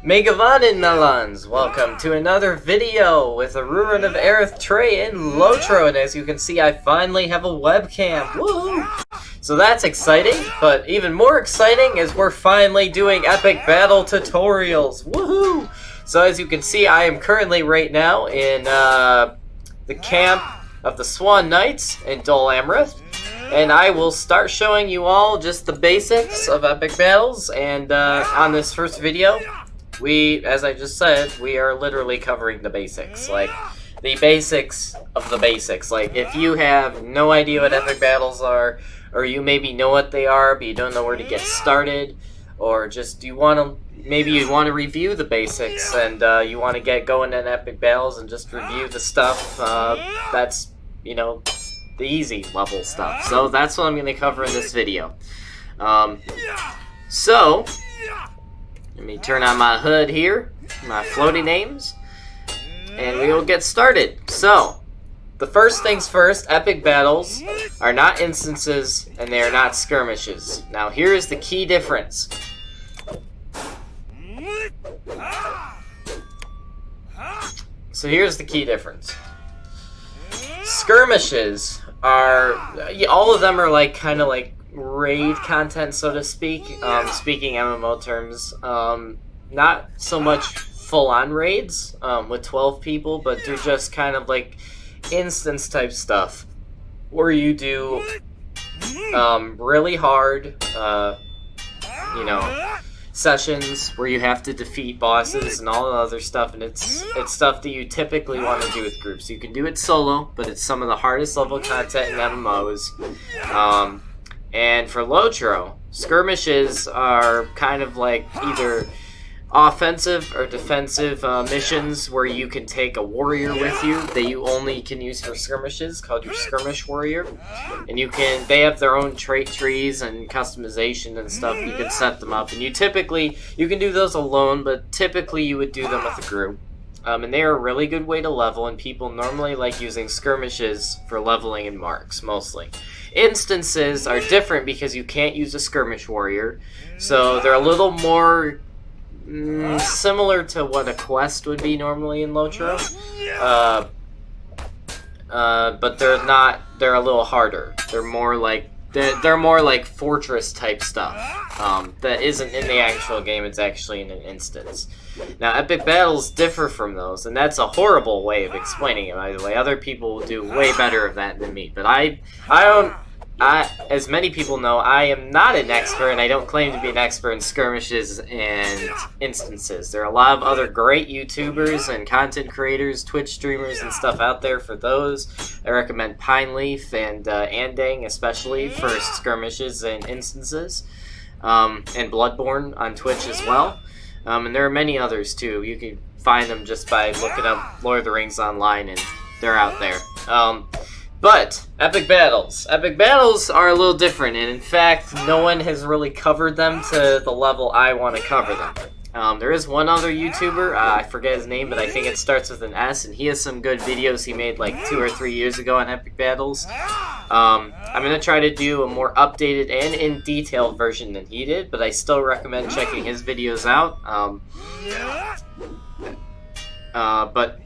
Megavan and mellons, welcome to another video with a Ruin of Aerith tray in LOTRO, and as you can see I finally have a webcam, woohoo! So that's exciting, but even more exciting is we're finally doing epic battle tutorials, woohoo! So as you can see I am currently right now in the camp of the Swan Knights in Dol Amrith, and I will start showing you all just the basics of epic battles, and on this first video as I just said, we are literally covering the basics. Like, the basics of the basics. Like, if you have no idea what epic battles are, or you maybe know what they are, but you don't know where to get started, or just maybe you want to review the basics, and you want to get going in epic battles and just review the stuff, that's, you know, the easy level stuff. So that's what I'm going to cover in this video. So let me turn on my HUD here, my floaty names, and we will get started. So, the first things first, epic battles are not instances and they are not skirmishes. Now here is the key difference. So here's the key difference. Skirmishes are, all of them are like kind of like raid content, so to speak, speaking MMO terms. Not so much full-on raids with 12 people, but they're just kind of like instance type stuff where you do really hard you know, sessions where you have to defeat bosses and all the other stuff, and it's stuff that you typically want to do with groups. You can do it solo, but it's some of the hardest level content in MMOs. And for LOTRO, skirmishes are kind of like either offensive or defensive missions where you can take a warrior with you that you only can use for skirmishes, called your skirmish warrior. And they have their own trait trees and customization and stuff. You can set them up, and you can do those alone, but typically you would do them with a group. And they are a really good way to level, and people normally like using skirmishes for leveling and marks, mostly. Instances are different because you can't use a skirmish warrior, so they're a little more similar to what a quest would be normally in LOTRO, but they're a little harder. They're more like fortress type stuff that isn't in the actual game, it's actually in an instance. Now epic battles differ from those, and that's a horrible way of explaining it, by the way. Other people will do way better of that than me, but as many people know, I am not an expert, and I don't claim to be an expert in skirmishes and instances. There are a lot of other great YouTubers and content creators, Twitch streamers and stuff out there for those. I recommend Pine Leaf and Andang especially for skirmishes and instances, and Bloodborne on Twitch as well. And there are many others too. You can find them just by looking up Lord of the Rings online, and they're out there. But epic battles are a little different, and in fact no one has really covered them to the level I want to cover them. There is one other YouTuber, I forget his name, but I think it starts with an S, and he has some good videos he made like 2 or 3 years ago on epic battles. I'm going to try to do a more updated and in detailed version than he did, but I still recommend checking his videos out.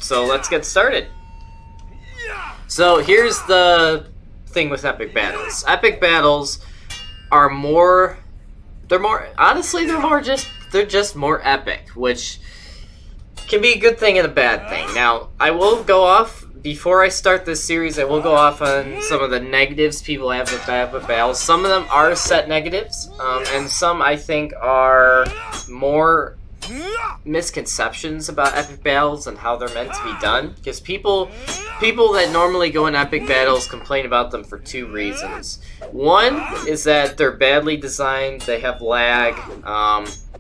So let's get started. So here's the thing with epic battles. Epic battles are they're just more epic, which can be a good thing and a bad thing. Now, I will go off, before I start this series, I will go off on some of the negatives people have with epic battles. Some of them are set negatives, and some I think are more misconceptions about epic battles and how they're meant to be done, because people that normally go in epic battles complain about them for 2 reasons. One is that they're badly designed, they have lag,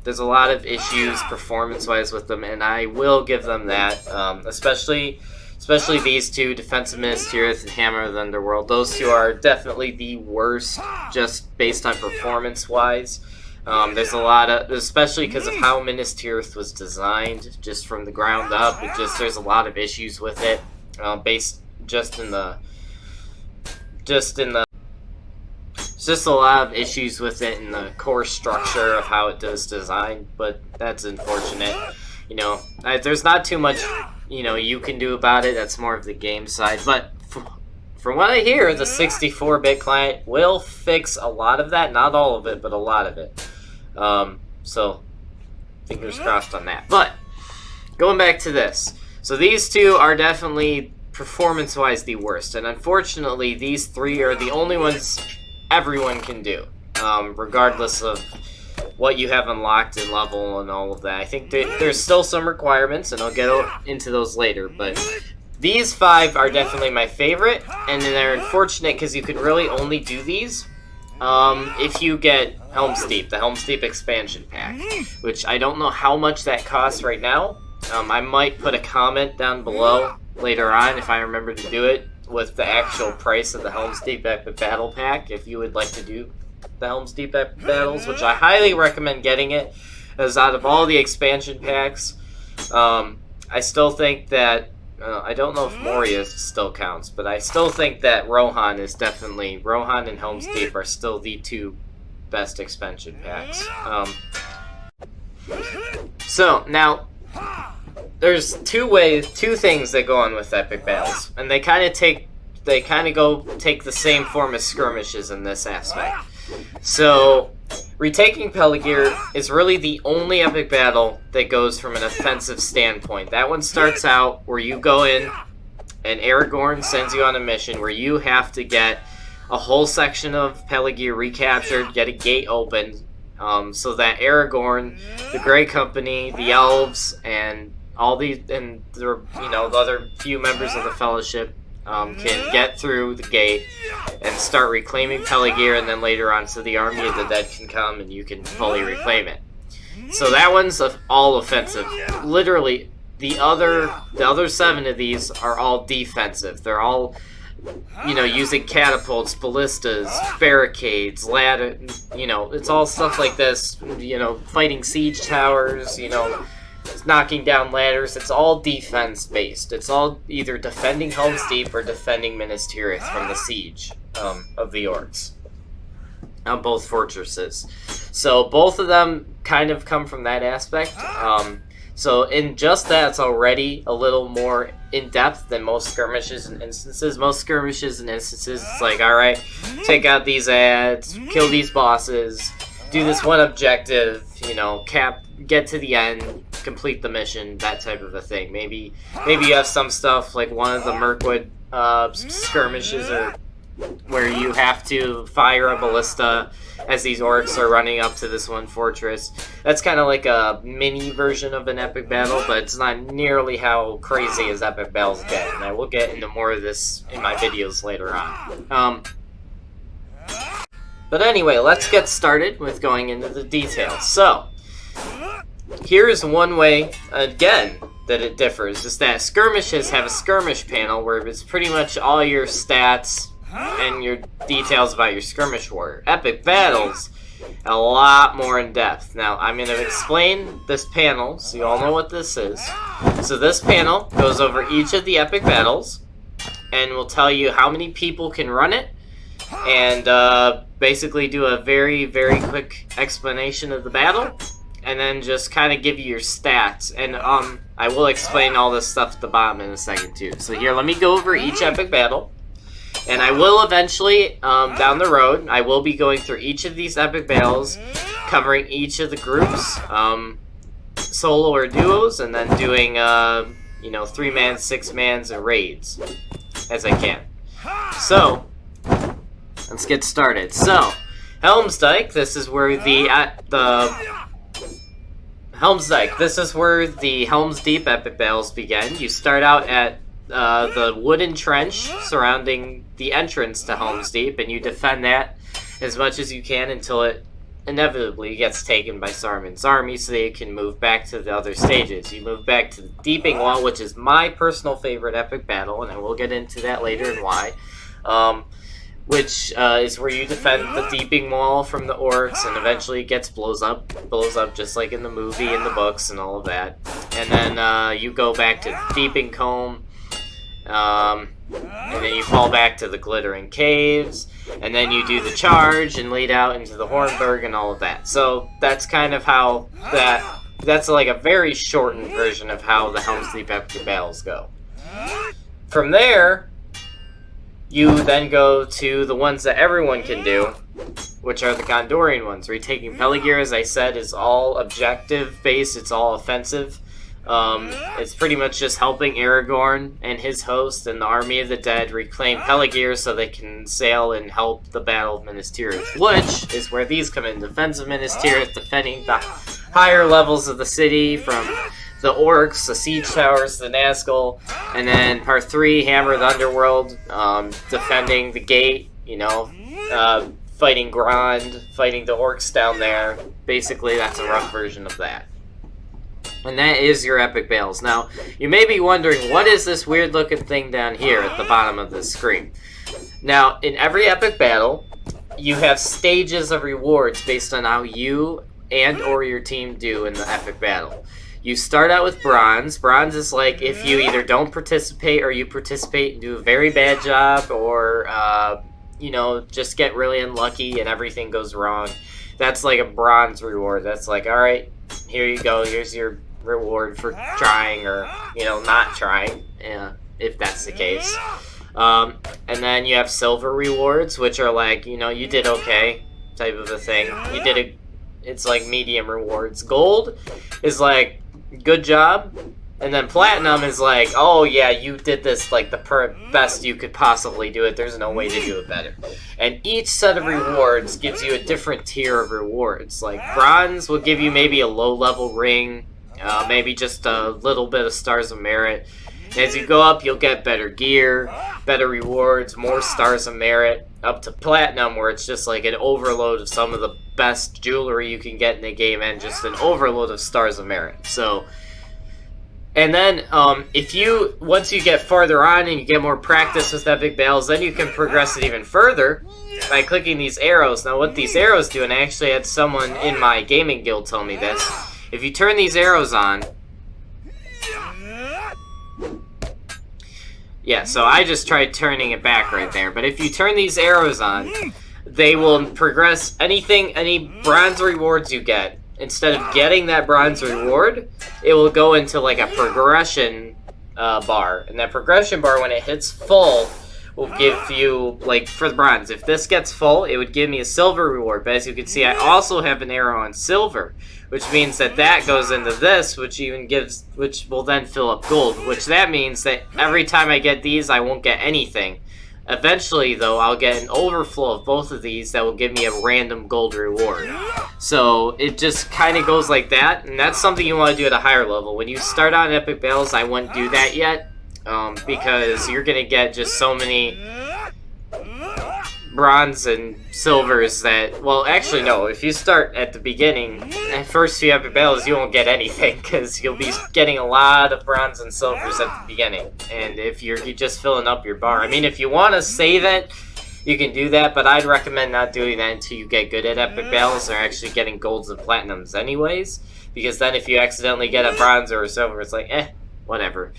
there's a lot of issues performance-wise with them, and I will give them that, especially these two, Defensive Ministerius and Hammer of the Underworld. Those two are definitely the worst, just based on performance-wise. There's a lot of, especially because of how Ministerius was designed, just from the ground up, there's a lot of issues with it, based just in the There's just a lot of issues with it in the core structure of how it does design, but that's unfortunate. You know, there's not too much, you know, you can do about it. That's more of the game side. But from what I hear, the 64-bit client will fix a lot of that. Not all of it, but a lot of it. So, fingers crossed on that. But, going back to this. So these two are definitely, performance-wise, the worst. And unfortunately, these three are the only ones everyone can do. Regardless of what you have unlocked in level and all of that. I think there's still some requirements, and I'll get into those later. But these 5 are definitely my favorite. And they're unfortunate because you can really only do these if you get Helm's Deep, the Helm's Deep expansion pack, which I don't know how much that costs right now. I might put a comment down below later on if I remember to do it with the actual price of the Helm's Deep Epic Battle pack if you would like to do the Helm's Deep Epic Battles, which I highly recommend getting it, as out of all the expansion packs, I still think that I don't know if Moria still counts, but I still think that Rohan and Helm's Deep are still the 2 best expansion packs. So, now, there's two things that go on with Epic Battles, and they kind of take the same form as skirmishes in this aspect. So, retaking Peligir is really the only epic battle that goes from an offensive standpoint. That one starts out where you go in, and Aragorn sends you on a mission where you have to get a whole section of Peligir recaptured, get a gate opened, so that Aragorn, the Grey Company, the Elves, and the other few members of the Fellowship can get through the gate and start reclaiming Peligir, and then later on, so the Army of the Dead can come and you can fully reclaim it. So that one's all offensive. Literally, the other 7 of these are all defensive. They're all, using catapults, ballistas, barricades, ladder. It's all stuff like this. Fighting siege towers. Knocking down ladders. It's all defense-based. It's all either defending Helm's Deep or defending Minas Tirith from the siege of the orcs on both fortresses. So both of them kind of come from that aspect. So in just that, it's already a little more in-depth than most skirmishes and instances. Most skirmishes and instances, it's like, alright, take out these ads, kill these bosses, do this one objective, get to the end, complete the mission, that type of a thing. Maybe you have some stuff like one of the Mirkwood skirmishes where you have to fire a ballista as these orcs are running up to this one fortress. That's kind of like a mini version of an epic battle, but it's not nearly how crazy as epic battles get, and I will get into more of this in my videos later on. But anyway, let's get started with going into the details. So, here's one way, again, that it differs, is that skirmishes have a skirmish panel where it's pretty much all your stats and your details about your skirmish warrior. Epic battles, a lot more in depth. Now, I'm going to explain this panel so you all know what this is. So this panel goes over each of the epic battles and will tell you how many people can run it, and basically do a very, very quick explanation of the battle, and then just kind of give you your stats. And I will explain all this stuff at the bottom in a second too. So here, let me go over each epic battle. And I will eventually, down the road, I will be going through each of these epic battles, covering each of the groups, solo or duos, and then doing, 3-man, 6-mans, and raids, as I can. So, let's get started. So, Helm's Dyke, this is where Helm's Dyke, this is where the Helm's Deep epic battles begin. You start out at the wooden trench surrounding the entrance to Helm's Deep, and you defend that as much as you can until it inevitably gets taken by Saruman's army, so they can move back to the other stages. You move back to the Deeping Wall, which is my personal favorite epic battle, and I will get into that later and why. Which is where you defend the Deeping Wall from the orcs, and eventually it gets blows up just like in the movie and the books and all of that. And then you go back to Deeping Comb, and then you fall back to the glittering caves, and then you do the charge and lead out into the Hornburg and all of that. So that's kind of how that's like a very shortened version of how the Helm's Deep Epic Battles go. From there, you then go to the ones that everyone can do, which are the Gondorian ones. Retaking Peligir, as I said, is all objective based, it's all offensive. It's pretty much just helping Aragorn and his host and the army of the dead reclaim Peligir so they can sail and help the Battle of Minas Tirith, which is where these come in. Defense of Minas Tirith, defending the higher levels of the city from the orcs, the siege towers, the Nazgul, and then part 3, Hammer of the Underworld, defending the gate, you know, fighting Grond, fighting the orcs down there. Basically, that's a rough version of that. And that is your epic battles. Now, you may be wondering, what is this weird looking thing down here at the bottom of the screen? Now, in every epic battle, you have stages of rewards based on how you and or your team do in the epic battle. You start out with bronze. Bronze is like if you either don't participate or you participate and do a very bad job, or you know, just get really unlucky and everything goes wrong. That's like a bronze reward. That's like, all right, here you go. Here's your reward for trying, or, you know, not trying, if that's the case. And then you have silver rewards, which are like, you know, you did okay type of a thing. It's like medium rewards. Gold is like, good job. And then platinum is like, oh yeah, you did this like the best you could possibly do it. There's no way to do it better. And each set of rewards gives you a different tier of rewards. Like bronze will give you maybe a low level ring, maybe just a little bit of stars of merit. As you go up, you'll get better gear, better rewards, more stars of merit, up to platinum, where it's just like an overload of some of the best jewelry you can get in the game and just an overload of stars of merit. So, and then once you get farther on and you get more practice with epic battles, then you can progress it even further by clicking these arrows. Now, what these arrows do, and I actually had someone in my gaming guild tell me this, if you turn these arrows on, yeah, so I just tried turning it back right there. But if you turn these arrows on, they will progress any bronze rewards you get. Instead of getting that bronze reward, it will go into like a progression bar. And that progression bar, when it hits full, will give you, like for the bronze, if this gets full, it would give me a silver reward. But as you can see, I also have an arrow on silver, which means that goes into this, which will then fill up gold, which that means that every time I get these, I won't get anything. Eventually, though, I'll get an overflow of both of these that will give me a random gold reward. So it just kind of goes like that, and that's something you want to do at a higher level. When you start on Epic Battles, I wouldn't do that yet, because you're going to get just so many bronze and silvers that, well, actually no, if you start at the beginning, at first few epic battles, you won't get anything, because you'll be getting a lot of bronze and silvers at the beginning, and if you're just filling up your bar. I mean, if you want to save it, you can do that, but I'd recommend not doing that until you get good at epic battles, or actually getting golds and platinums anyways, because then if you accidentally get a bronze or a silver, it's like, whatever.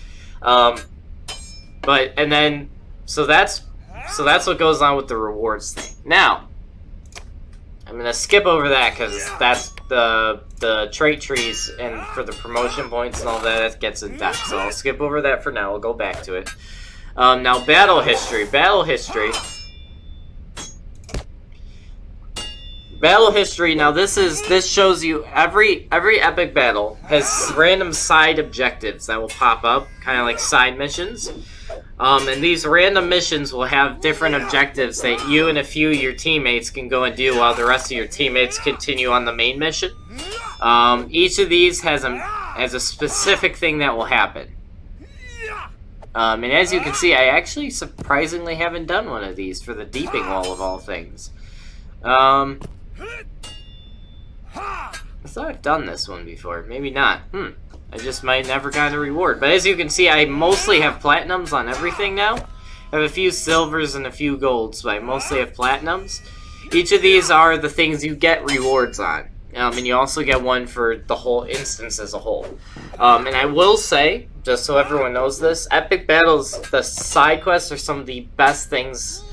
So that's what goes on with the rewards thing. Now, I'm going to skip over that because that's the trait trees, and for the promotion points and all that gets in depth. So I'll skip over that for now. We'll go back to it. Now, battle history. Battle history. Battle history. Now, this shows you every epic battle has random side objectives that will pop up, kind of like side missions. And these random missions will have different objectives that you and a few of your teammates can go and do while the rest of your teammates continue on the main mission. Each of these has a specific thing that will happen. And as you can see, I actually surprisingly haven't done one of these for the Deeping Wall of all things. I thought I've done this one before. Maybe not. I just might never got a reward. But as you can see, I mostly have platinums on everything now. I have a few silvers and a few golds, but I mostly have platinums. Each of these are the things you get rewards on. And you also get one for the whole instance as a whole. And I will say, just so everyone knows this, Epic Battles, the side quests are some of the best things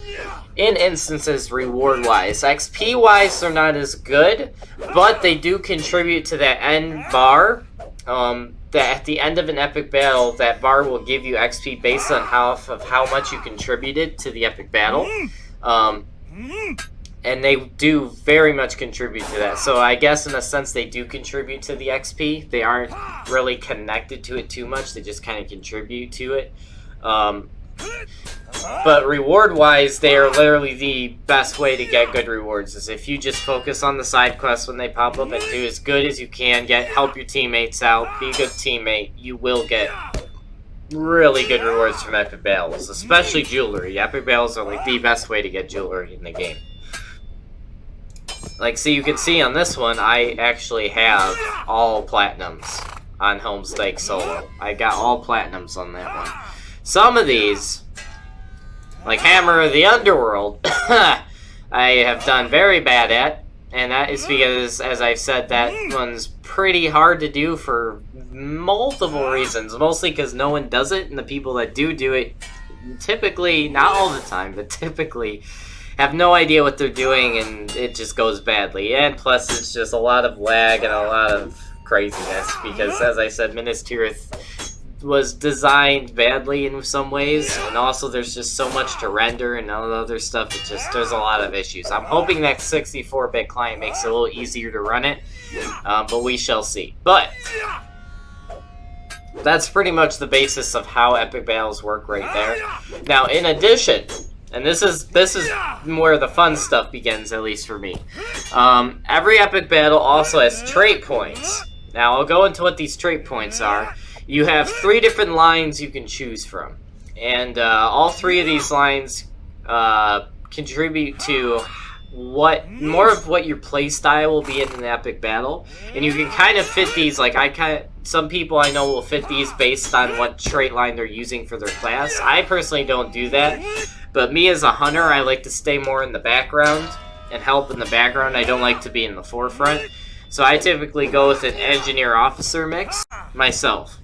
in instances reward-wise. XP-wise, they're not as good, but they do contribute to that end bar. That at the end of an epic battle, that bar will give you XP based on how much you contributed to the epic battle. And they do very much contribute to that. So I guess in a sense they do contribute to the XP. They aren't really connected to it too much. They just kind of contribute to it. But reward-wise, they are literally the best way to get good rewards. Is if you just focus on the side quests when they pop up and do as good as you can, help your teammates out, be a good teammate, you will get really good rewards from epic battles, especially jewelry. Epic battles are like the best way to get jewelry in the game. Like, so you can see on this one, I actually have all platinums on Homestake Solo. I got all platinums on that one. Some of these, like Hammer of the Underworld, I have done very bad at, and that is because, as I've said, that one's pretty hard to do for multiple reasons. Mostly because no one does it, and the people that do it, typically, not all the time, but typically, have no idea what they're doing, and it just goes badly. And plus, it's just a lot of lag and a lot of craziness, because, as I said, Minas Tirith was designed badly in some ways, and also there's just so much to render and all the other stuff. There's a lot of issues. I'm hoping that 64-bit client makes it a little easier to run it, but we shall see. But that's pretty much the basis of how epic battles work right there. Now, in addition, and this is where the fun stuff begins, at least for me. Every epic battle also has trait points. Now, I'll go into what these trait points are. You have 3 different lines you can choose from, and all 3 of these lines contribute to more of what your play style will be in an epic battle, and you can kind of fit these. Like some people I know will fit these based on what trait line they're using for their class. I personally don't do that, but me as a hunter, I like to stay more in the background and help in the background. I don't like to be in the forefront. So I typically go with an engineer-officer mix myself.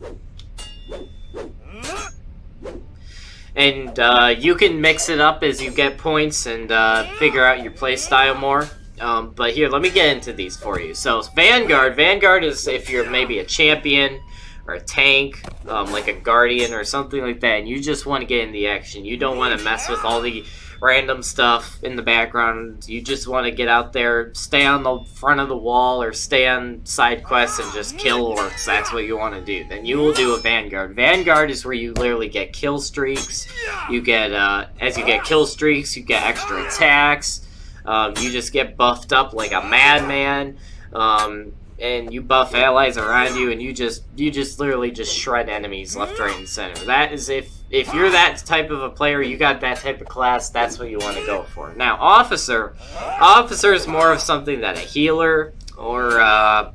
And you can mix it up as you get points and figure out your playstyle more. But here, let me get into these for you. So Vanguard. Vanguard is if you're maybe a champion or a tank, like a guardian or something like that, and you just want to get in the action. You don't want to mess with all the random stuff in the background. You just want to get out there, stay on the front of the wall, or stay on side quests and just kill orcs. That's what you want to do. Then you will do a Vanguard. Vanguard is where you literally get kill streaks. You get, as you get kill streaks, you get extra attacks. You just get buffed up like a madman. And you buff allies around you, and you just literally just shred enemies left, right, and center. That is if you're that type of a player, you got that type of class, that's what you want to go for. Now, Officer is more of something that a healer or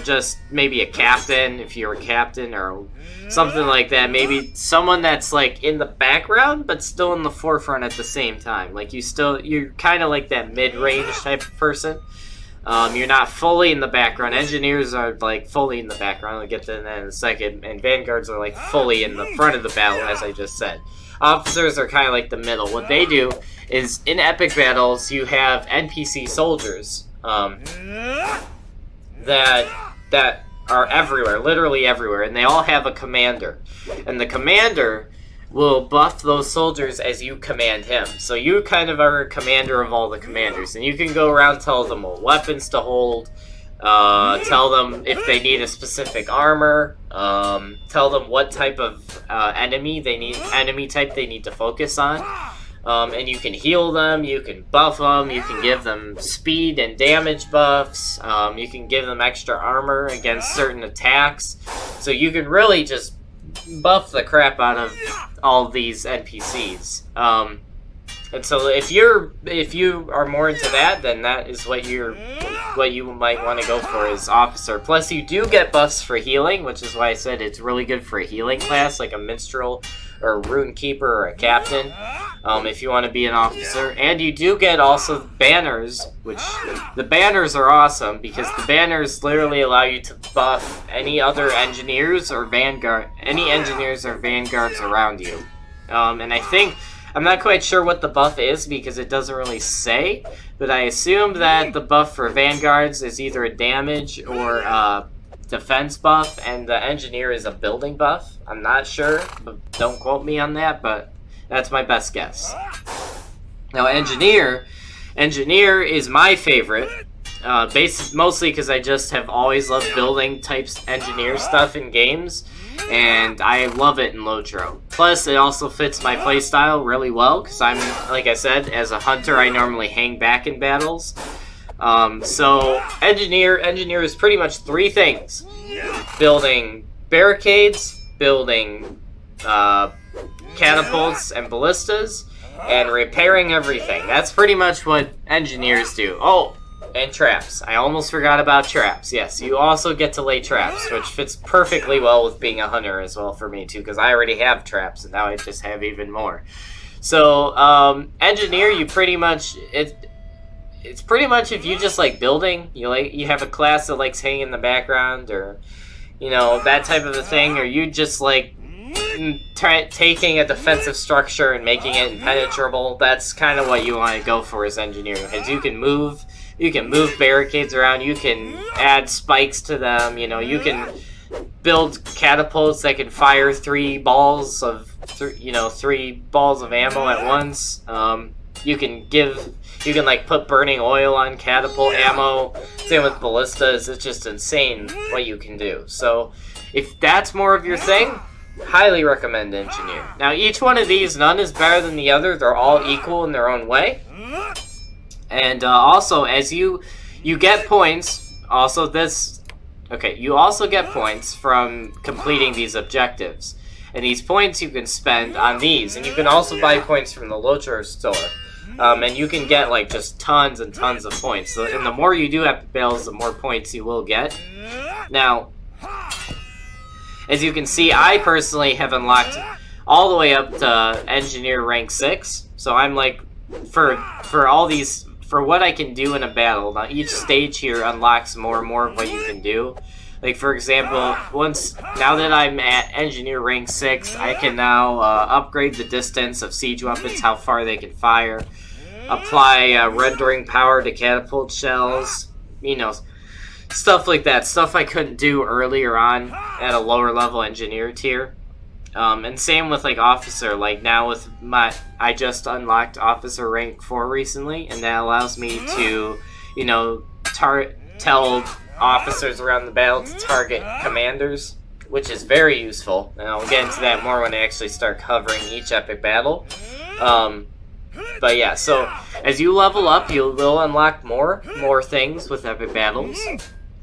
just maybe a captain, if you're a captain, or something like that. Maybe someone that's like in the background but still in the forefront at the same time. Like you're kind of like that mid-range type of person. You're not fully in the background. Engineers are like fully in the background. I'll get to that in a second. And Vanguards are like fully in the front of the battle, as I just said. Officers are kind of like the middle. What they do is in epic battles, you have NPC soldiers that are everywhere, literally everywhere, and they all have a commander. And the commander will buff those soldiers as you command him. So you kind of are a commander of all the commanders, and you can go around, tell them what weapons to hold, tell them if they need a specific armor, tell them what type of enemy type they need to focus on, and you can heal them, you can buff them, you can give them speed and damage buffs, you can give them extra armor against certain attacks, so you can really just buff the crap out of all these NPCs. And so if you are more into that, then that is what you might want to go for is officer. Plus you do get buffs for healing, which is why I said it's really good for a healing class like a minstrel or a rune keeper or a captain, if you want to be an officer. And you do get also banners, which the banners are awesome because the banners literally allow you to buff any other engineers or vanguards around you. And I think I'm not quite sure what the buff is because it doesn't really say, but I assume that the buff for vanguards is either a damage or a defense buff, and the engineer is a building buff. I'm not sure, but don't quote me on that, but that's my best guess. Now, engineer is my favorite, mostly because I just have always loved building types engineer stuff in games, and I love it in LOTRO. Plus, it also fits my playstyle really well, because I'm, like I said, as a hunter, I normally hang back in battles. So, engineer is pretty much three things. Building barricades, building catapults and ballistas, and repairing everything. That's pretty much what engineers do. Oh, and traps. I almost forgot about traps. Yes, you also get to lay traps, which fits perfectly well with being a hunter as well for me too, because I already have traps, and now I just have even more. So, engineer, you pretty much... It's pretty much if you just like building, you have a class that likes hanging in the background, or, you know, that type of a thing, or you just like taking a defensive structure and making it impenetrable. That's kind of what you want to go for as engineer, because you can move barricades around, you can add spikes to them, you know, you can build catapults that can fire three balls of ammo at once. You can like put burning oil on catapult ammo. Same with ballistas. It's just insane what you can do. So if that's more of your thing, highly recommend engineer. Now each one of these, none is better than the other. They're all equal in their own way. And also, as you get points. You also get points from completing these objectives. And these points you can spend on these. And you can also buy points from the LOTRO store. And you can get like just tons and tons of points. So, and the more you do epic battles, the more points you will get. Now, as you can see, I personally have unlocked all the way up to engineer rank 6. So I'm like, for what I can do in a battle. Now each stage here unlocks more and more of what you can do. Like for example, now that I'm at engineer rank 6, I can now upgrade the distance of siege weapons, how far they can fire, apply rendering power to catapult shells, you know, stuff like that. Stuff I couldn't do earlier on at a lower level engineer tier. And same with like officer. Like now with I just unlocked officer rank 4 recently, and that allows me to, you know, tell officers around the battle to target commanders, which is very useful. And I'll get into that more when I actually start covering each epic battle. But yeah, so as you level up, you will unlock more things with epic battles.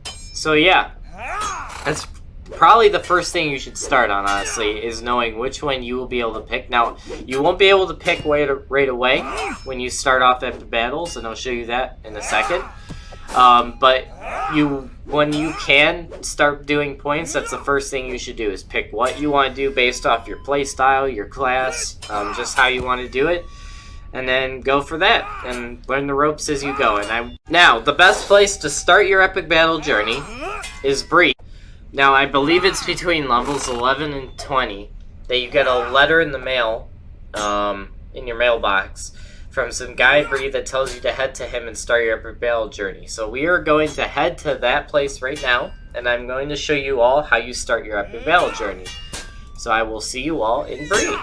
So yeah, that's probably the first thing you should start on, honestly, is knowing which one you will be able to pick. Now, you won't be able to pick right away when you start off epic battles, and I'll show you that in a second. But when you can start doing points, that's the first thing you should do, is pick what you want to do based off your playstyle, your class, just how you want to do it, and then go for that, and learn the ropes as you go. Now, the best place to start your epic battle journey is Bree. Now, I believe it's between levels 11 and 20 that you get a letter in the mail, in your mailbox, from some guy Bree that tells you to head to him and start your epic battle journey. So we are going to head to that place right now, and I'm going to show you all how you start your epic battle journey. So I will see you all in Bree.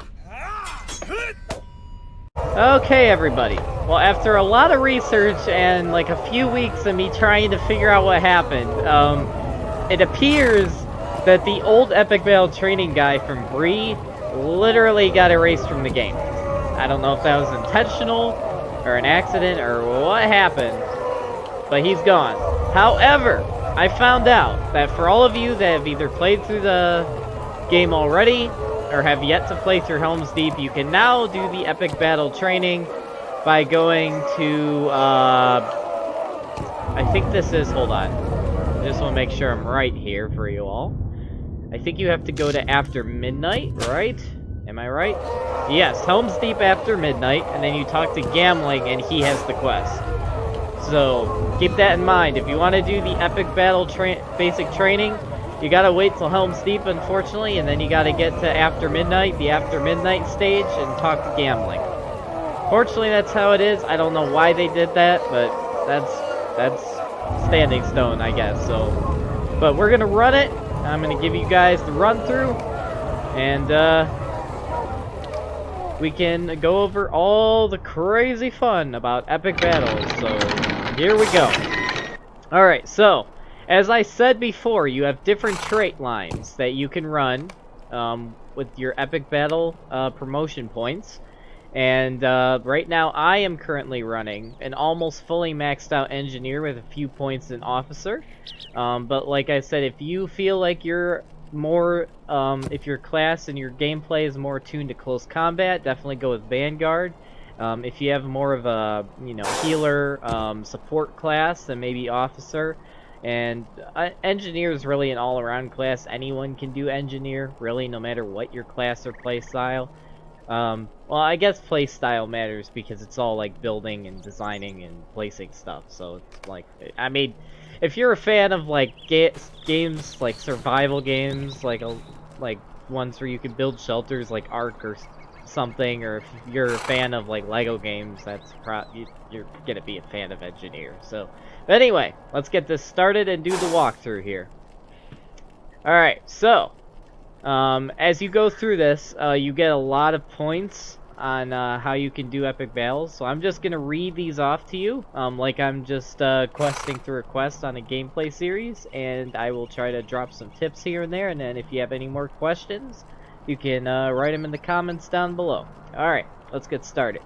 Okay, everybody. Well, after a lot of research and like a few weeks of me trying to figure out what happened, it appears that the old epic battle training guy from Bree literally got erased from the game. I don't know if that was intentional or an accident or what happened, but he's gone. However, I found out that for all of you that have either played through the game already or have yet to play through Helm's Deep, you can now do the Epic Battle training by going to, I think this is, hold on. I just want to make sure I'm right here for you all. I think you have to go to After Midnight, right? Am I right? Yes, Helm's Deep After Midnight, and then you talk to Gambling, and he has the quest. So, keep that in mind. If you want to do the Epic Battle basic training, you gotta wait till Helm's Deep, unfortunately, and then you gotta get to After Midnight, the After Midnight stage, and talk to Gambling. Fortunately, that's how it is. I don't know why they did that, but that's standing stone, I guess. So, but we're gonna run it. I'm gonna give you guys the run through, and we can go over all the crazy fun about Epic Battles. So here we go. All right, so as I said before, you have different trait lines that you can run with your Epic Battle promotion points. And right now I am currently running an almost fully maxed out engineer with a few points in officer. But like I said, if you feel like you're more, if your class and your gameplay is more attuned to close combat, definitely go with Vanguard. If you have more of a, healer, support class, then maybe officer. And engineer is really an all-around class. Anyone can do engineer, really, no matter what your class or play style. Well, I guess play style matters because it's all like building and designing and placing stuff. So it's like, I mean, if you're a fan of like games like survival games, like ones where you can build shelters like Ark or something, or if you're a fan of like Lego games, that's you're gonna be a fan of engineer. So, but anyway, let's get this started and do the walkthrough here. All right, so. As you go through this, you get a lot of points on how you can do epic battles. So I'm just gonna read these off to you, like I'm just questing through a quest on a gameplay series, and I will try to drop some tips here and there. And then if you have any more questions, you can write them in the comments down below. All right, let's get started.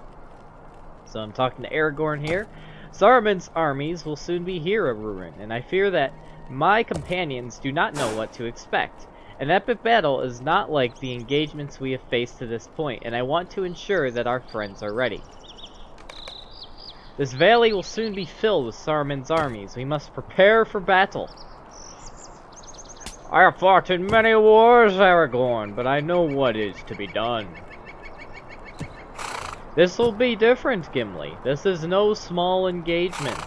So I'm talking to Aragorn here. Saruman's armies will soon be here, Arurin, and I fear that my companions do not know what to expect. An epic battle is not like the engagements we have faced to this point, and I want to ensure that our friends are ready. This valley will soon be filled with Saruman's armies. We must prepare for battle. I have fought in many wars, Aragorn, but I know what is to be done. This will be different, Gimli. This is no small engagement.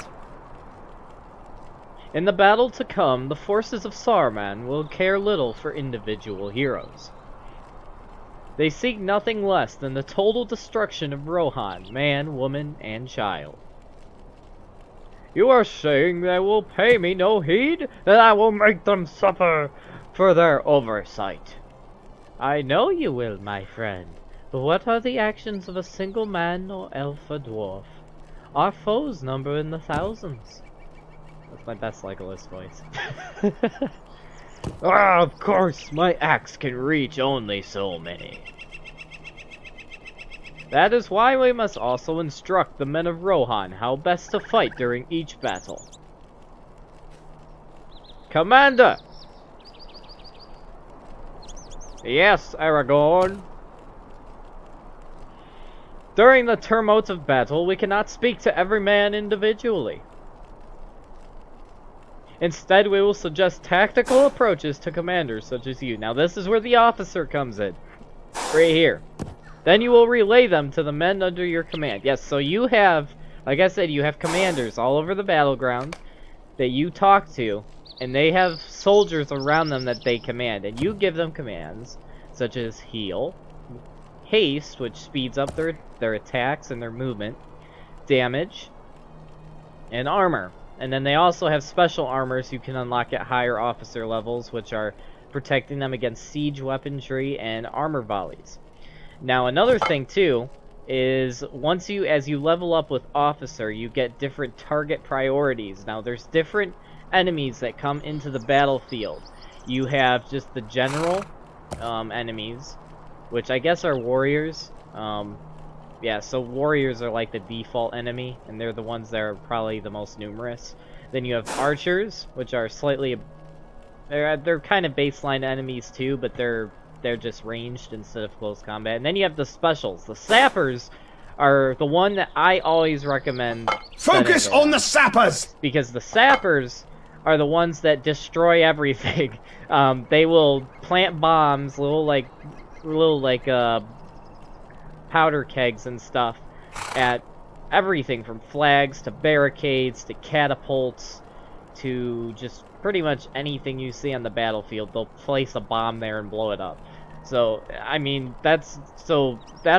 In the battle to come, the forces of Saruman will care little for individual heroes. They seek nothing less than the total destruction of Rohan, man, woman, and child. You are saying they will pay me no heed? That I will make them suffer for their oversight. I know you will, my friend, but what are the actions of a single man or elf or dwarf? Our foes number in the thousands. That's my best Legolas voice. Ah, of course, my axe can reach only so many. That is why we must also instruct the men of Rohan how best to fight during each battle. Commander! Yes, Aragorn. During the tumult of battle, we cannot speak to every man individually. Instead, we will suggest tactical approaches to commanders such as you. Now, this is where the officer comes in. Right here. Then you will relay them to the men under your command. Yes, so you have, like I said, you have commanders all over the battleground that you talk to, and they have soldiers around them that they command. And you give them commands such as heal, haste, which speeds up their attacks and their movement, damage, and armor. And then they also have special armors you can unlock at higher officer levels, which are protecting them against siege weaponry and armor volleys. Now, another thing too is as you level up with officer, you get different target priorities. Now, there's different enemies that come into the battlefield. You have just the general enemies, which I guess are warriors. Yeah, so warriors are like the default enemy, and they're the ones that are probably the most numerous. Then you have archers, which are they're kind of baseline enemies too, but they're they're just ranged instead of close combat. And then you have the specials. The sappers are the one that I always recommend. Focus on the sappers! Because the sappers are the ones that destroy everything. They will plant bombs, little powder kegs and stuff, at everything from flags to barricades to catapults to just pretty much anything you see on the battlefield. They'll place a bomb there and blow it up. So, I mean, that's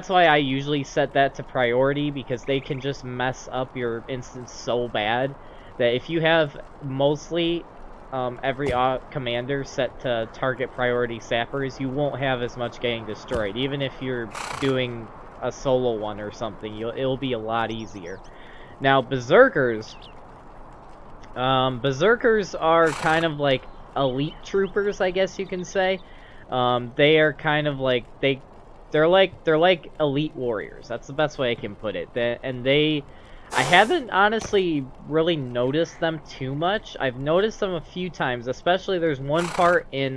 why I usually set that to priority, because they can just mess up your instance so bad that if you have mostly every commander set to target priority sappers, you won't have as much getting destroyed. Even if you're doing a solo one or something, it'll be a lot easier. Now, berserkers are kind of like elite troopers, I guess you can say. They are kind of like they're like elite warriors. That's the best way I can put it. I haven't honestly really noticed them too much. I've noticed them a few times, especially there's one part in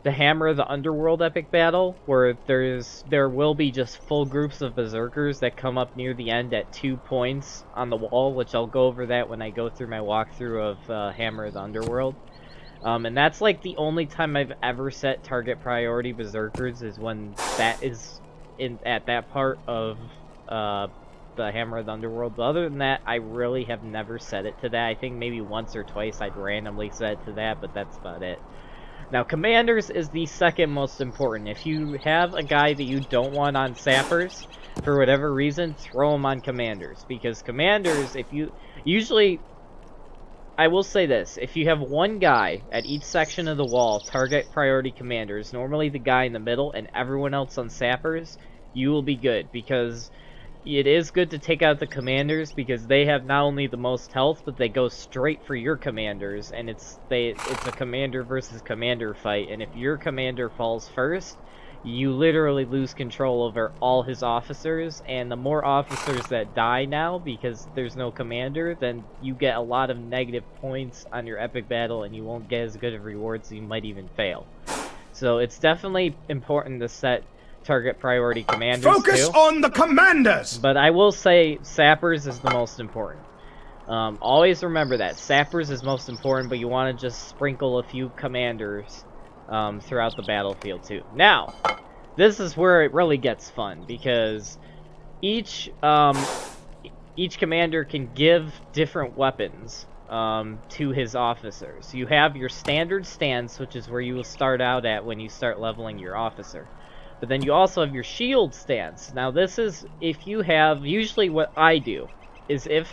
the Hammer of the Underworld Epic Battle where there will be just full groups of berserkers that come up near the end at 2 points on the wall, which I'll go over that when I go through my walkthrough of Hammer of the Underworld. And that's like the only time I've ever set target priority berserkers, is when that is at that part of the Hammer of the Underworld. But other than that, I really have never set it to that. I think maybe once or twice I'd randomly set it to that, but that's about it. Now, commanders is the second most important. If you have a guy that you don't want on sappers, for whatever reason, throw him on commanders. Because commanders, I will say this, if you have one guy at each section of the wall target priority commanders, normally the guy in the middle, and everyone else on sappers, you will be good. Because it is good to take out the commanders, because they have not only the most health, but they go straight for your commanders, and it's a commander versus commander fight, and if your commander falls first, you literally lose control over all his officers, and the more officers that die now, because there's no commander, then you get a lot of negative points on your epic battle, and you won't get as good of rewards, so you might even fail. So it's definitely important to set target priority commanders Focus on the commanders! But I will say sappers is the most important. Always remember that. Sappers is most important, but you want to just sprinkle a few commanders throughout the battlefield too. Now, this is where it really gets fun, because each commander can give different weapons to his officers. You have your standard stance, which is where you will start out at when you start leveling your officer. But then you also have your shield stance. Now this is if you have, usually what I do is this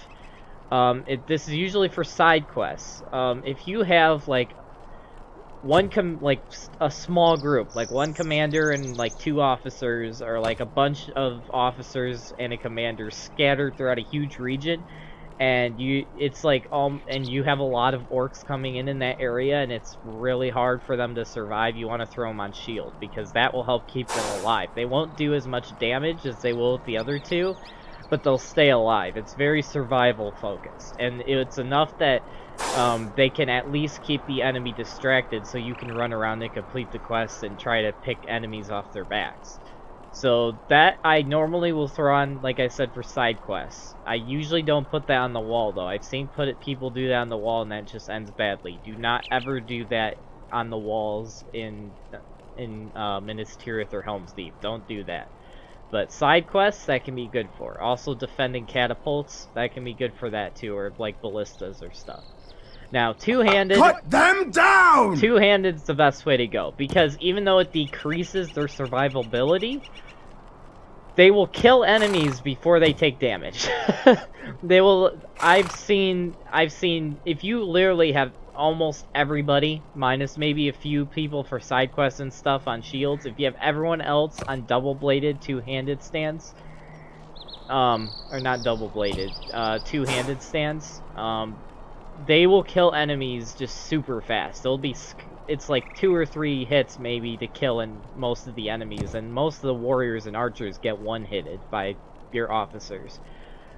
is usually for side quests. If you have like a small group, like one commander and like 2 officers, or like a bunch of officers and a commander scattered throughout a huge region, and you have a lot of orcs coming in that area, and it's really hard for them to survive, you want to throw them on shield, because that will help keep them alive. They won't do as much damage as they will with the other 2, but they'll stay alive. It's very survival focused, and it's enough that they can at least keep the enemy distracted, so you can run around and complete the quest and try to pick enemies off their backs. So that I normally will throw on, like I said, for side quests. I usually don't put that on the wall, though. I've seen people do that on the wall, and that just ends badly. Do not ever do that on the walls in Minas Tirith or Helm's Deep. Don't do that. But side quests, that can be good for. Also defending catapults, that can be good for that too, or like ballistas or stuff. Now, two-handed... Cut them down! Two-handed is the best way to go, because even though it decreases their survivability, they will kill enemies before they take damage. They will... I've seen... If you literally have almost everybody, minus maybe a few people for side quests and stuff on shields, if you have everyone else on double-bladed two-handed stance, or not double-bladed, two-handed stance, they will kill enemies just super fast. It's like 2 or 3 hits maybe to kill in most of the enemies, and most of the warriors and archers get one-hitted by your officers.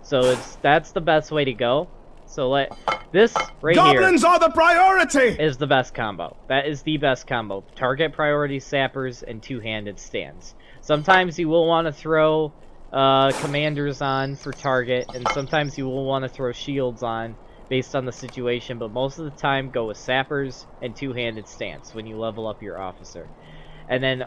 So that's the best way to go. So this right Goblins here are the priority! is the best combo. That is the best combo. Target priority sappers and two-handed stands. Sometimes you will want to throw commanders on for target, and sometimes you will want to throw shields on based on the situation, but most of the time go with sappers and two-handed stance when you level up your officer. And then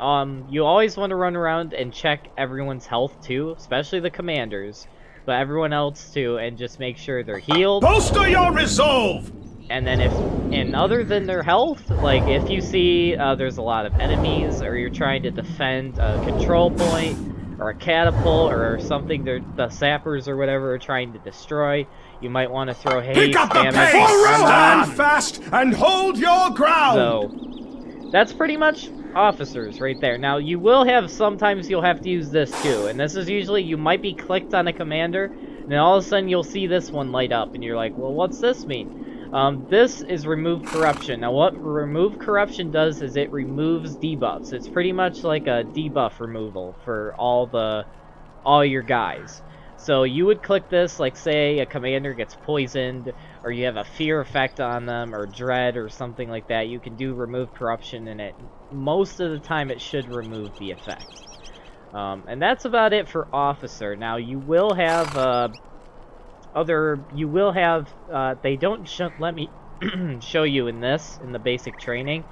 you always want to run around and check everyone's health too, especially the commanders, but everyone else too, and just make sure they're healed. Bolster your resolve! And then other than their health, like if you see there's a lot of enemies, or you're trying to defend a control point, or a catapult, or something the sappers or whatever are trying to destroy, you might want to throw haste Pick up the damage. pace! Stand fast and hold your ground! So that's pretty much officers right there. Now you will have, sometimes you'll have to use this too, and this is usually, you might be clicked on a commander, and then all of a sudden you'll see this one light up, and you're like, well, what's this mean? This is remove corruption. Now what remove corruption does is it removes debuffs. It's pretty much like a debuff removal for all your guys. So you would click this, like say a commander gets poisoned, or you have a fear effect on them, or dread, or something like that. You can do remove corruption, and it most of the time it should remove the effect. And that's about it for officer. Now you will have they don't let me show you in the basic training,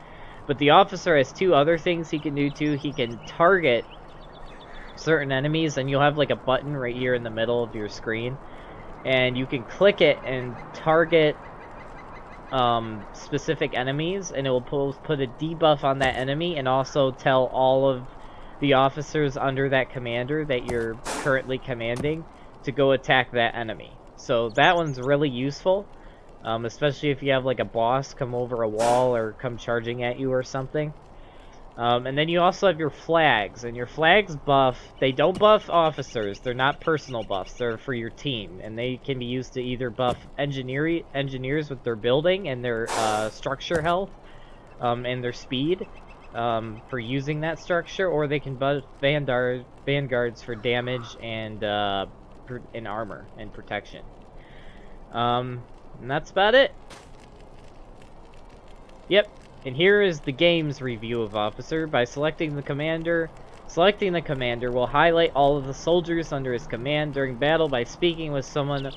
but the officer has two other things he can do too. He can target certain enemies, and you'll have like a button right here in the middle of your screen, and you can click it and target specific enemies, and it will put a debuff on that enemy, and also tell all of the officers under that commander that you're currently commanding to go attack that enemy. So that one's really useful, especially if you have like a boss come over a wall or come charging at you or something. And then you also have your flags, and your flags buff, they don't buff officers, they're not personal buffs, they're for your team, and they can be used to either buff engineers with their building and their structure health, and their speed, for using that structure, or they can buff vanguards for damage and armor and protection. And that's about it. Yep. And here is the game's review of Officer. By selecting the commander will highlight all of the soldiers under his command. During battle, by speaking with someone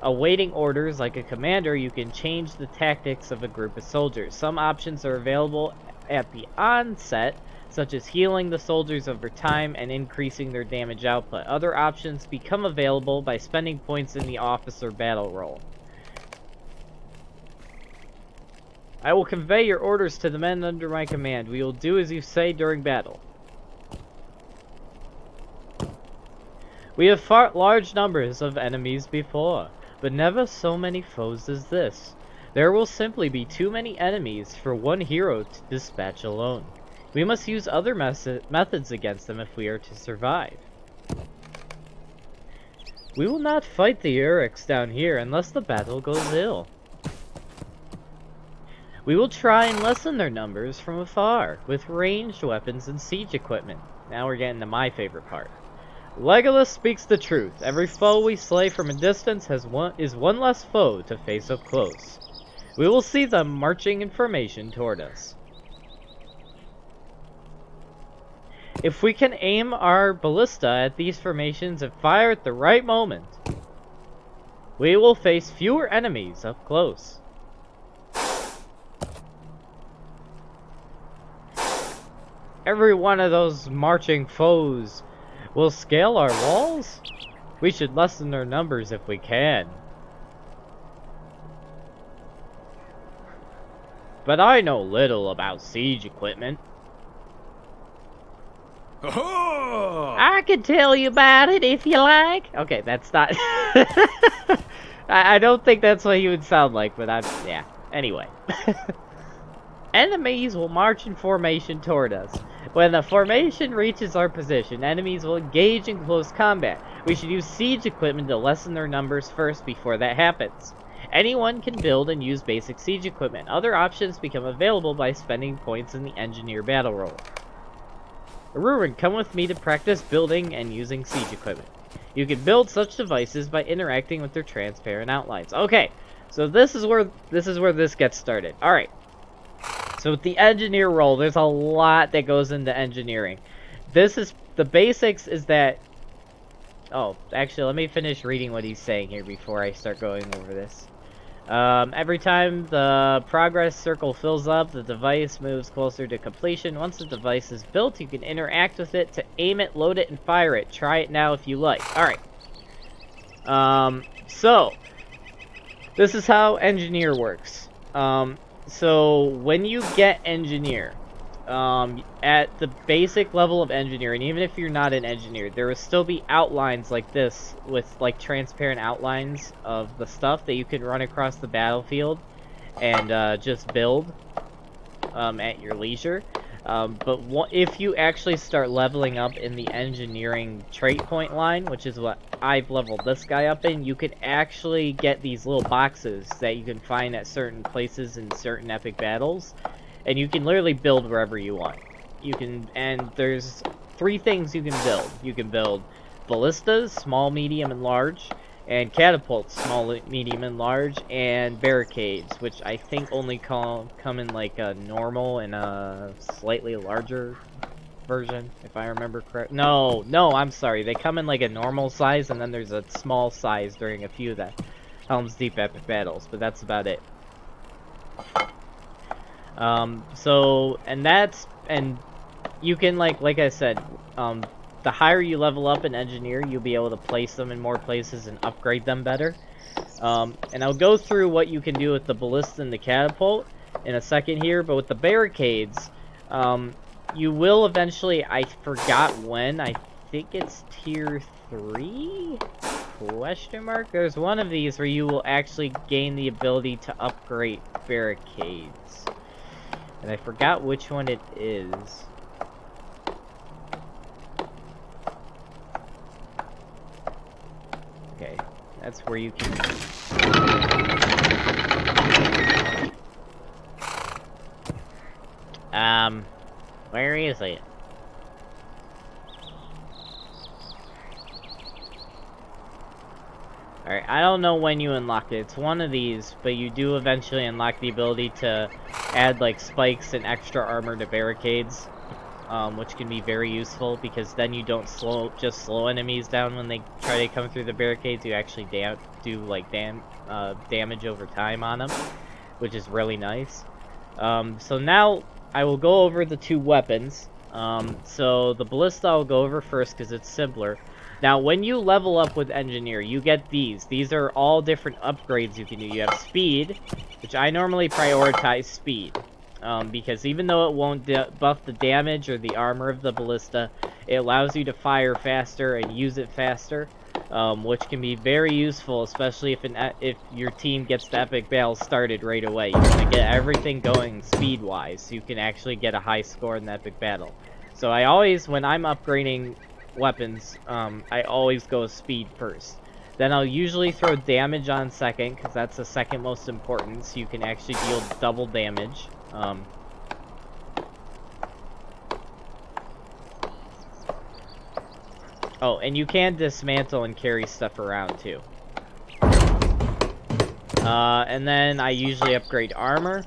awaiting orders like a commander, you can change the tactics of a group of soldiers. Some options are available at the onset, such as healing the soldiers over time and increasing their damage output. Other options become available by spending points in the officer battle roll. I will convey your orders to the men under my command. We will do as you say during battle. We have fought large numbers of enemies before, but never so many foes as this. There will simply be too many enemies for one hero to dispatch alone. We must use other methods against them if we are to survive. We will not fight the Uruks down here unless the battle goes ill. We will try and lessen their numbers from afar, with ranged weapons and siege equipment. Now we're getting to my favorite part. Legolas speaks the truth. Every foe we slay from a distance is one less foe to face up close. We will see them marching in formation toward us. If we can aim our ballista at these formations and fire at the right moment, we will face fewer enemies up close. Every one of those marching foes will scale our walls? We should lessen their numbers if we can. But I know little about siege equipment. I can tell you about it if you like. Okay, that's not... I don't think that's what he would sound like, but yeah. Anyway. Enemies will march in formation toward us. When the formation reaches our position, enemies will engage in close combat. We should use siege equipment to lessen their numbers first before that happens. Anyone can build and use basic siege equipment. Other options become available by spending points in the engineer battle roll. Ruren, come with me to practice building and using siege equipment. You can build such devices by interacting with their transparent outlines. Okay, so this is where this gets started. All right. So with the engineer role, there's a lot that goes into engineering. This is the basics. Is that? Oh, actually, let me finish reading what he's saying here before I start going over this. Every time the progress circle fills up, the device moves closer to completion. Once the device is built, you can interact with it to aim it, load it, and fire it. Try it now if you like. Alright. So, this is how engineer works. So, when you get engineer, at the basic level of engineering, even if you're not an engineer, there will still be outlines like this with like transparent outlines of the stuff that you can run across the battlefield and just build at your leisure. But if you actually start leveling up in the engineering trait point line, which is what I've leveled this guy up in, you can actually get these little boxes that you can find at certain places in certain epic battles. And you can literally build wherever you want. And there's 3 things you can build. You can build ballistas, small, medium, and large, and catapults, small, medium, and large, and barricades, which I think only come in like a normal and a slightly larger version, if I remember correct. No, I'm sorry. They come in like a normal size, and then there's a small size during a few of the Helm's Deep epic battles, but that's about it. And you can like I said, the higher you level up in engineer, you'll be able to place them in more places and upgrade them better. And I'll go through what you can do with the ballista and the catapult in a second here, but with the barricades, you will eventually, I forgot when, I think it's tier 3? Question mark? There's one of these where you will actually gain the ability to upgrade barricades. And I forgot which one it is. Okay, that's where you can... Where is it? Alright, I don't know when you unlock it. It's one of these, but you do eventually unlock the ability to add like spikes and extra armor to barricades, which can be very useful because then you don't just slow enemies down when they try to come through the barricades. You actually do like damage over time on them, which is really nice. So now I will go over the 2 weapons. So the ballista I'll go over first because it's simpler. Now, when you level up with engineer, you get these. These are all different upgrades you can do. You have speed, which I normally prioritize speed. Because even though it won't buff the damage or the armor of the ballista, it allows you to fire faster and use it faster. Which can be very useful, especially if your team gets the epic battle started right away. You want to get everything going speed-wise, so you can actually get a high score in the epic battle. So I always, when I'm upgrading weapons, I always go speed first. Then I'll usually throw damage on second, because that's the second most important, so you can actually deal double damage. Oh, and you can dismantle and carry stuff around too. And then I usually upgrade armor,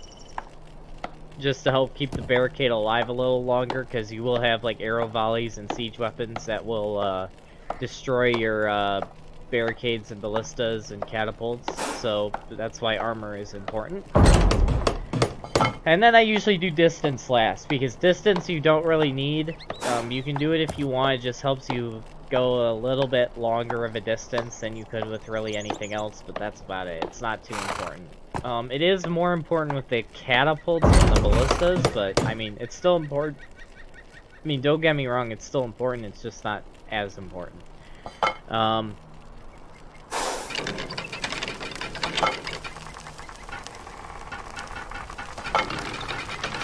just to help keep the barricade alive a little longer, because you will have like arrow volleys and siege weapons that will destroy your barricades and ballistas and catapults, so that's why armor is important. And then I usually do distance last, because distance you don't really need. You can do it if you want, it just helps you go a little bit longer of a distance than you could with really anything else, but that's about it. It's not too important. It is more important with the catapults than the ballistas, but I mean, it's still important. I mean, don't get me wrong, it's still important, it's just not as important.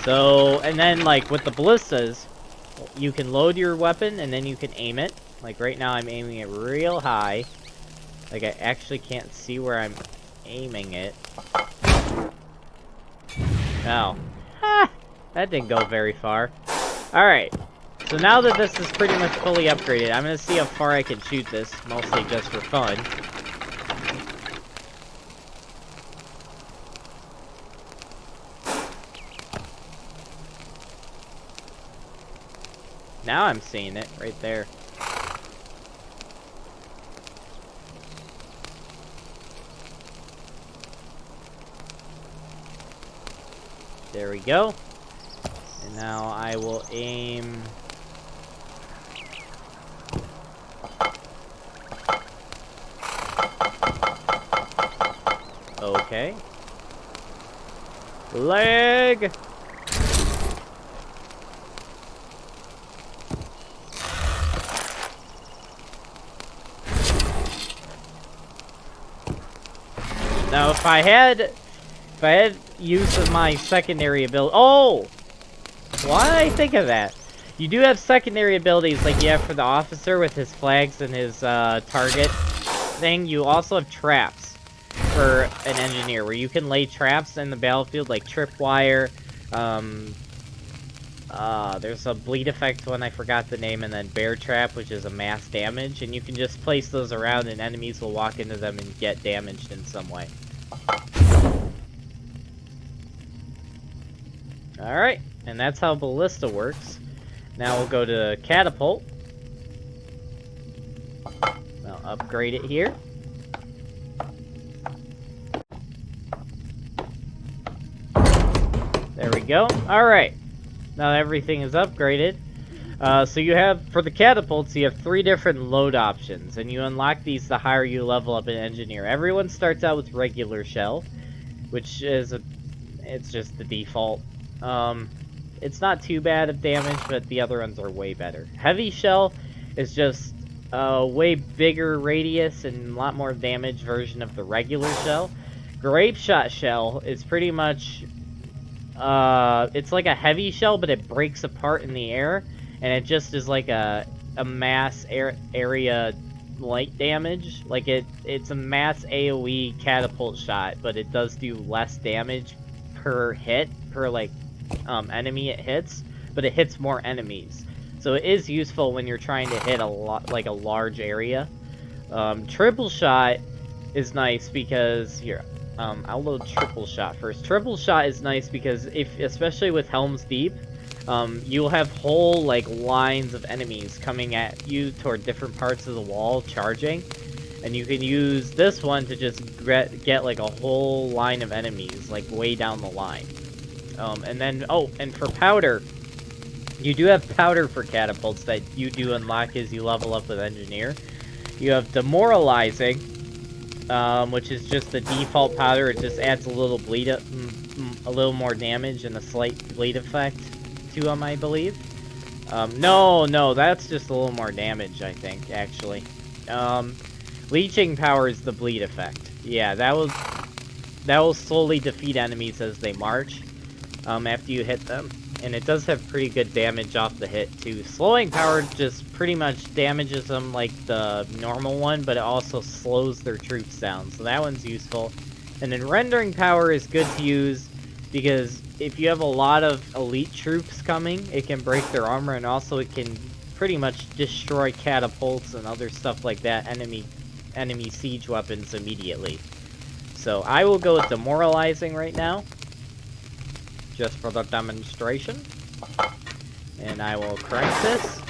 So, and then like with the ballistas, you can load your weapon and then you can aim it. Like right now I'm aiming it real high. Like I actually can't see where I'm aiming it. Oh. Ha! That didn't go very far. Alright. So now that this is pretty much fully upgraded, I'm gonna see how far I can shoot this, mostly just for fun. Now I'm seeing it right there. There we go. And now I will aim. Okay. Leg! Now, if I had use of my secondary ability, oh, why did I think of that? You do have secondary abilities like you have for the officer with his flags and his target thing. You also have traps for an engineer, where you can lay traps in the battlefield, like tripwire. There's a bleed effect one, I forgot the name, and then bear trap, which is a mass damage, and you can just place those around and enemies will walk into them and get damaged in some way. Alright, and that's how ballista works. Now we'll go to catapult. I'll upgrade it here. There we go. Alright. Now everything is upgraded. So you have, for the catapults, you have 3 different load options, and you unlock these the higher you level up an engineer. Everyone starts out with regular shell, which is it's just the default. It's not too bad of damage, but the other ones are way better. Heavy shell is just a way bigger radius and a lot more damage version of the regular shell. Grape shot shell is pretty much it's like a heavy shell, but it breaks apart in the air, and it just is like a mass area light damage. Like it's a mass AoE catapult shot, but it does do less damage per hit, per like enemy it hits, but it hits more enemies. So it is useful when you're trying to hit a lot, like a large area. Triple shot is nice because here, I'll load triple shot first. Triple shot is nice because especially with Helm's Deep, you'll have whole like lines of enemies coming at you toward different parts of the wall charging, and you can use this one to just get like a whole line of enemies like way down the line. And then, oh, and for powder, you do have powder for catapults that you do unlock as you level up with engineer. You have demoralizing, which is just the default powder. It just adds a little bleed up, a little more damage and a slight bleed effect to them, I believe. No, that's just a little more damage, I think, actually. Leeching power is the bleed effect. Yeah, that will slowly defeat enemies as they march, after you hit them. And it does have pretty good damage off the hit, too. Slowing power just pretty much damages them like the normal one, but it also slows their troops down, so that one's useful. And then rendering power is good to use, because if you have a lot of elite troops coming, it can break their armor, and also it can pretty much destroy catapults and other stuff like that, enemy siege weapons immediately. So I will go with demoralizing right now, just for the demonstration. And I will crank this.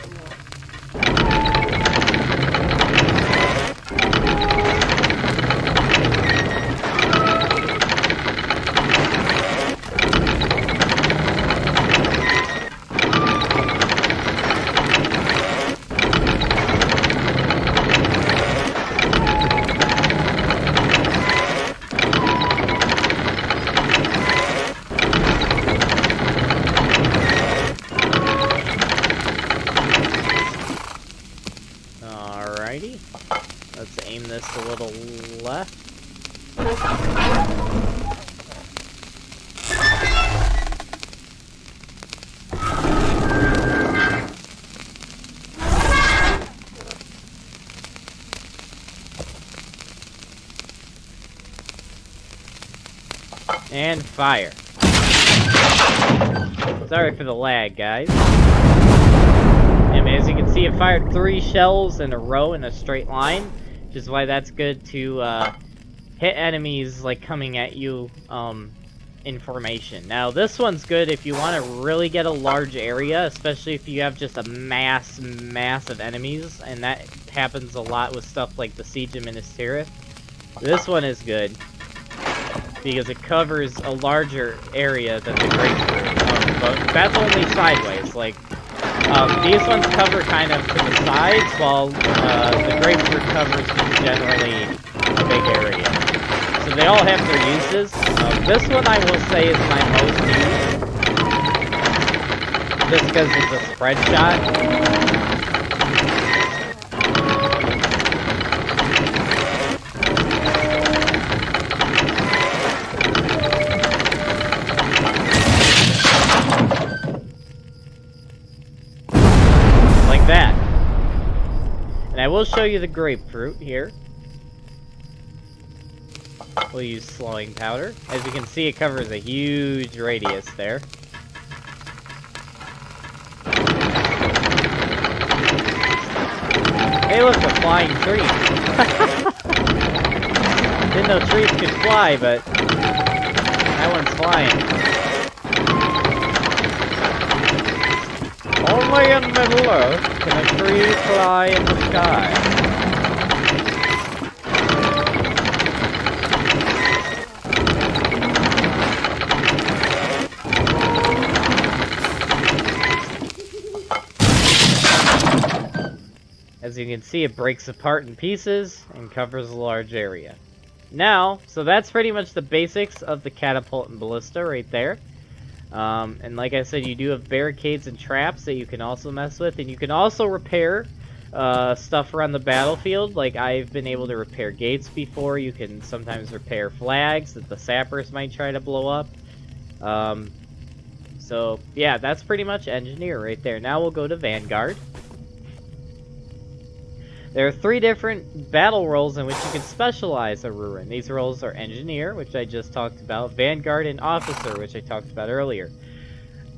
Let's aim this a little left. And fire. Sorry for the lag, guys. As you can see, it fired 3 shells in a row in a straight line, which is why that's good to hit enemies like coming at you in formation. Now this one's good if you want to really get a large area, especially if you have just a mass of enemies, and that happens a lot with stuff like the Siege of Minas Tirith. This one is good because it covers a larger area than the grapefruit, but that's only sideways. Like these ones cover kind of to the sides, while the grapefruit covers generally a big area. So they all have their uses. This one I will say is my most used, just because it's a spread shot. Like that. And I will show you the grapefruit here. We'll use slowing powder. As you can see, it covers a huge radius there. Hey look, a flying tree! Didn't know trees could fly, but that one's flying. Only in Middle Earth can a tree fly in the sky. As you can see, it breaks apart in pieces and covers a large area. Now, so that's pretty much the basics of the catapult and ballista right there. And like I said, you do have barricades and traps that you can also mess with, and you can also repair stuff around the battlefield. Like I've been able to repair gates before. You can sometimes repair flags that the sappers might try to blow up. So yeah, that's pretty much engineer right there. Now we'll go to Vanguard. There are 3 different battle roles in which you can specialize a Ruin. These roles are Engineer, which I just talked about, Vanguard, and Officer, which I talked about earlier.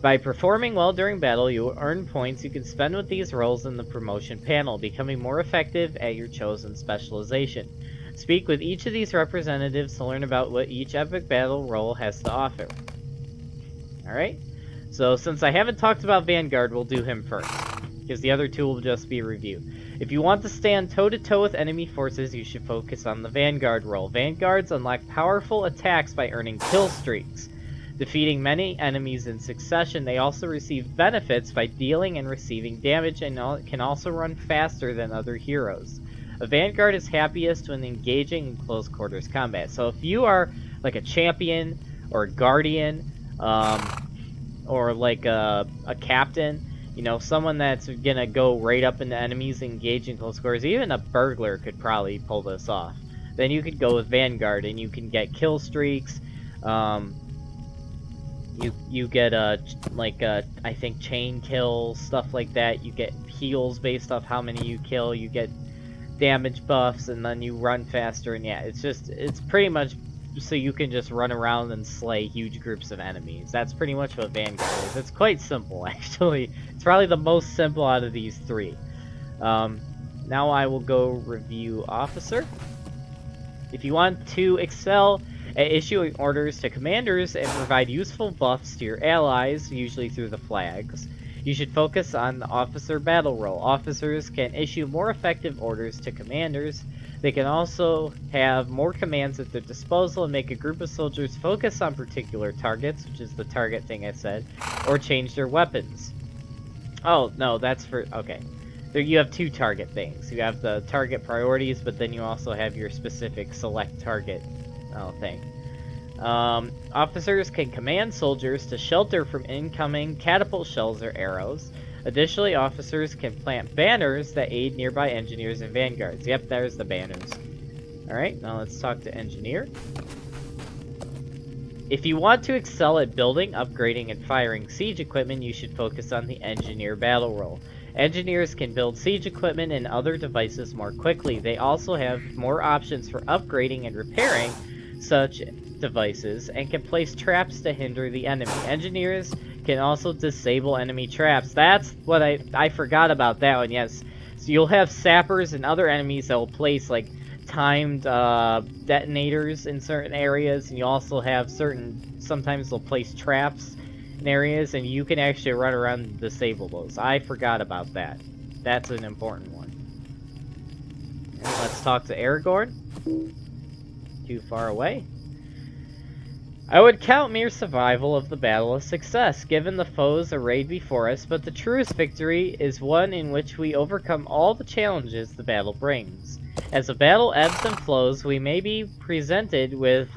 By performing well during battle, you will earn points you can spend with these roles in the promotion panel, becoming more effective at your chosen specialization. Speak with each of these representatives to learn about what each epic battle role has to offer. Alright? So since I haven't talked about Vanguard, we'll do him first, because the other 2 will just be review. If you want to stand toe-to-toe with enemy forces, you should focus on the Vanguard role. Vanguards unlock powerful attacks by earning kill streaks. Defeating many enemies in succession, they also receive benefits by dealing and receiving damage, and can also run faster than other heroes. A Vanguard is happiest when engaging in close quarters combat. So if you are like a champion, or a guardian, or like a captain, you know, someone that's gonna go right up into enemies, engage in close quarters, even a burglar could probably pull this off. Then you could go with Vanguard, and you can get kill streaks. You get I think chain kills, stuff like that. You get heals based off how many you kill. You get damage buffs, and then you run faster. And yeah, it's pretty much so you can just run around and slay huge groups of enemies. That's pretty much what Vanguard is. It's quite simple, actually. It's probably the most simple out of these 3. Now I will go review Officer. If you want to excel at issuing orders to commanders and provide useful buffs to your allies, usually through the flags, you should focus on the Officer battle role. Officers can issue more effective orders to commanders. They can also have more commands at their disposal and make a group of soldiers focus on particular targets, which is the target thing I said, or change their weapons. Oh, no, that's for... okay. There you have 2 target things. You have the target priorities, but then you also have your specific select target thing. Officers can command soldiers to shelter from incoming catapult shells or arrows. Additionally, officers can plant banners that aid nearby engineers and vanguards. Yep, there's the banners. Alright, now let's talk to Engineer. If you want to excel at building, upgrading, and firing siege equipment, you should focus on the Engineer battle role. Engineers can build siege equipment and other devices more quickly. They also have more options for upgrading and repairing such devices, and can place traps to hinder the enemy. Engineers can also disable enemy traps. That's what I forgot about that one, yes. So you'll have sappers and other enemies that will place, like, timed detonators in certain areas, and you also have sometimes they'll place traps in areas, and you can actually run around and disable those. I forgot about that. That's an important one. And let's talk to Aragorn. Too far away. I would count mere survival of the battle a success, given the foes arrayed before us, but the truest victory is one in which we overcome all the challenges the battle brings. As the battle ebbs and flows, we may be presented with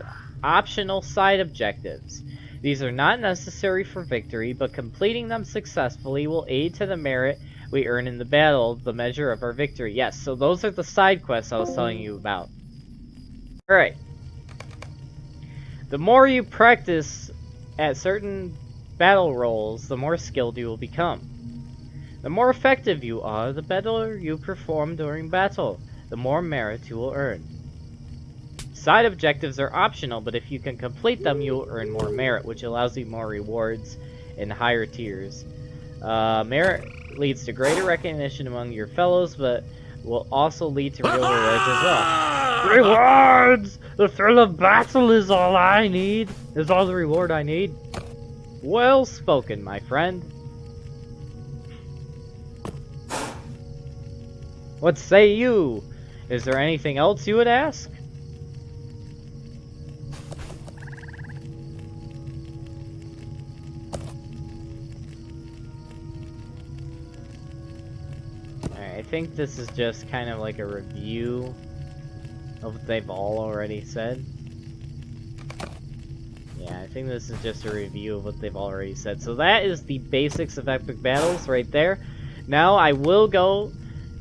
optional side objectives. These are not necessary for victory, but completing them successfully will aid to the merit we earn in the battle, the measure of our victory. Yes, so those are the side quests I was telling you about. Alright. The more you practice at certain battle roles, the more skilled you will become. The more effective you are, the better you perform during battle, the more merit you will earn. Side objectives are optional, but if you can complete them, you will earn more merit, which allows you more rewards in higher tiers. Merit leads to greater recognition among your fellows, but will also lead to real rewards as well. Rewards! The thrill of battle is all I need. Is all the reward I need. Well spoken, my friend. What say you? Is there anything else you would ask? I think this is just kind of like a review of what they've all already said. Yeah, I think this is just a review of what they've already said. So that is the basics of epic battles right there. Now I will go,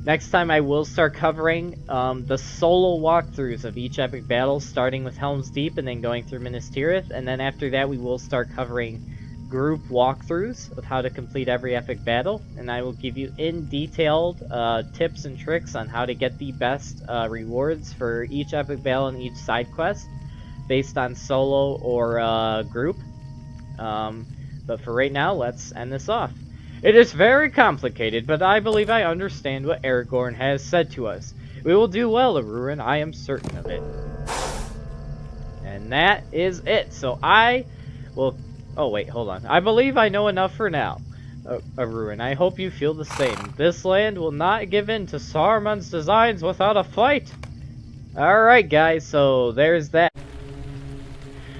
next time I will start covering the solo walkthroughs of each epic battle, starting with Helm's Deep and then going through Minas Tirith, and then after that we will start covering group walkthroughs of how to complete every epic battle, and I will give you in detailed tips and tricks on how to get the best rewards for each epic battle and each side quest based on solo or group. But for right now, let's end this off. It is very complicated, but I believe I understand what Aragorn has said to us. We will do well, Arurin, I am certain of it. And that is it. So I will... Oh, wait, hold on. I believe I know enough for now, Arurin. I hope you feel the same. This land will not give in to Saruman's designs without a fight. Alright, guys, so there's that.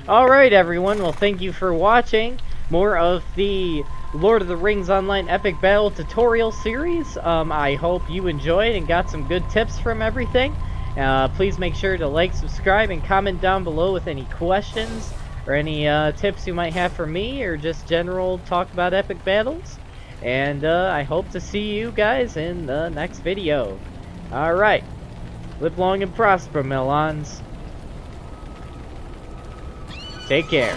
Alright, everyone. Well, thank you for watching more of the Lord of the Rings Online Epic Battle tutorial series. I hope you enjoyed and got some good tips from everything. Please make sure to like, subscribe, and comment down below with any questions or any tips you might have for me, or just general talk about epic battles. And I hope to see you guys in the next video. Alright. Live long and prosper, mellons. Take care.